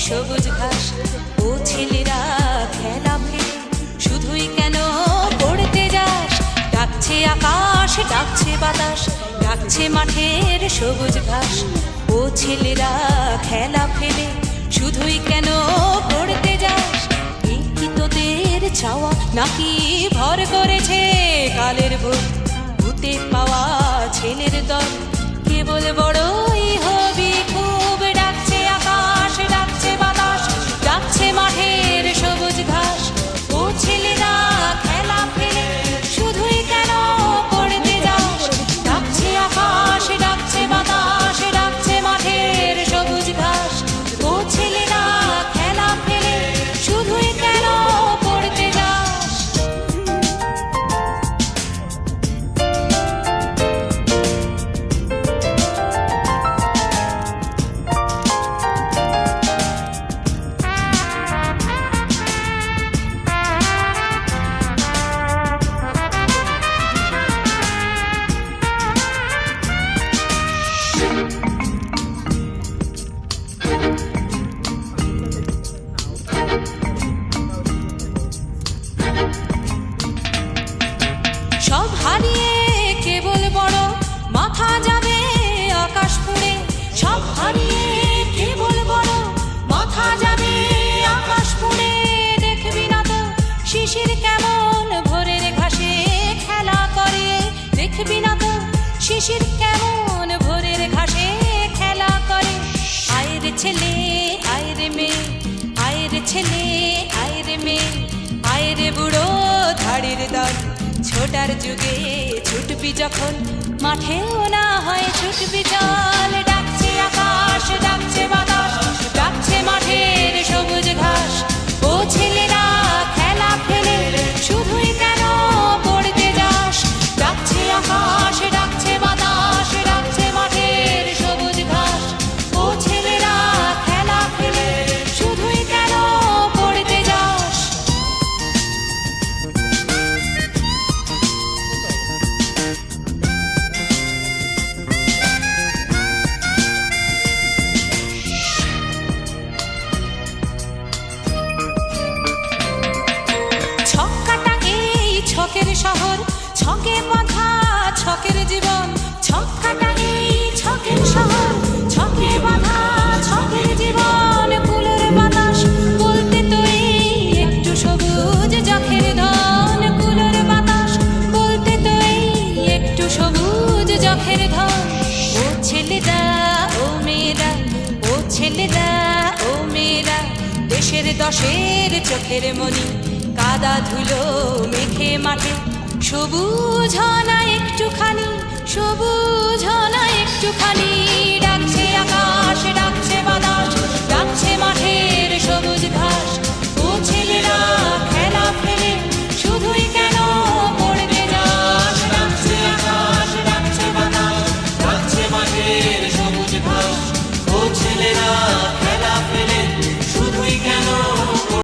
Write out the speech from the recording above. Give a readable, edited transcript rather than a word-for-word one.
সবুজ ঘাস। ও ছেলেরা খেলা ফেলে শুধুই কেন পড়তে যাস? ডাকছে আকাশ, ডাকছে বাতাস, ডাকছে মাঠের সবুজ ঘাস। ও ছেলেরা খেলা ফেলে শুধুই কেন পড়তে যাস? এই কি তোদের চাওয়া নাকি ভর করেছে কালের ভূত? ভূতে পাওয়া ছেলের দল কেবল বড়ই হবি খুব। ডাকছে আকাশ, ডাকছে বাতাস, ডাকছে মাঠের সবুজ ঘাস। ও ছেলেরা খেলা ফেলে শুধুই কেন পড়তে যাস? ডাকছে আকাশ, ডাকছে বাতাস, ডাকছে মাঠের সবুজ ঘাস। ও ছেলেরা খেলা ফেলে শুধুই কেন পড়তে যাস? সব হারিয়ে কেবল বড় মাথা যাবে আকাশ ফুঁড়ে। সব হারিয়ে কেবল বড় মাথা যাবে আকাশ ফুঁড়ে। দেখবি না তো শিশির কেমন ভোরের ঘাসে খেলা করে? দেখবি না তো শিশির কেমন ভোরের ঘাসে খেলা করে? আয় রে ছেলে, আয় রে মেয়ে, আয় রে ছেলে, আয় রে মেয়ে, আয় রে বুড়ো ধাড়ির দল। ছোটার যুগে ছুটবি যখন মাঠেও না হয় ছুটবি চল। ডাকছে আকাশ, ডাকছে বাতাস, ডাকছে মাঠের সবুজ ঘাস। ও ছেলেরা খেলা ফেলে শুধুই কেন পড়তে যাস? ডাকছে আকাশ, ডাকছে বাতাস, ডাকছে মাঠের সবুজ ঘাস। ও ছেলেরা খেলা ফেলে শুধুই কেন পড়তে যাস? ছক্কাটা এই ছকের শহর, ছকে বাঁধা ছকের জীবন। ছক্কাটা এই ছকের শহর, ছকে বাঁধা ছকের জীবন। কুলোর বাতাস বলতে তো এই একটু সবুজ যখের ধন। কুলোর বাতাস বলতে তো এই একটু সবুজ যখের ধন। ও ছেলেরা, ও মেয়েরা, ও ছেলেরা, ও মেয়েরা, দেশের দশের চোখের মনি কাদা ধুলো মেখে মাঠে সবুজ না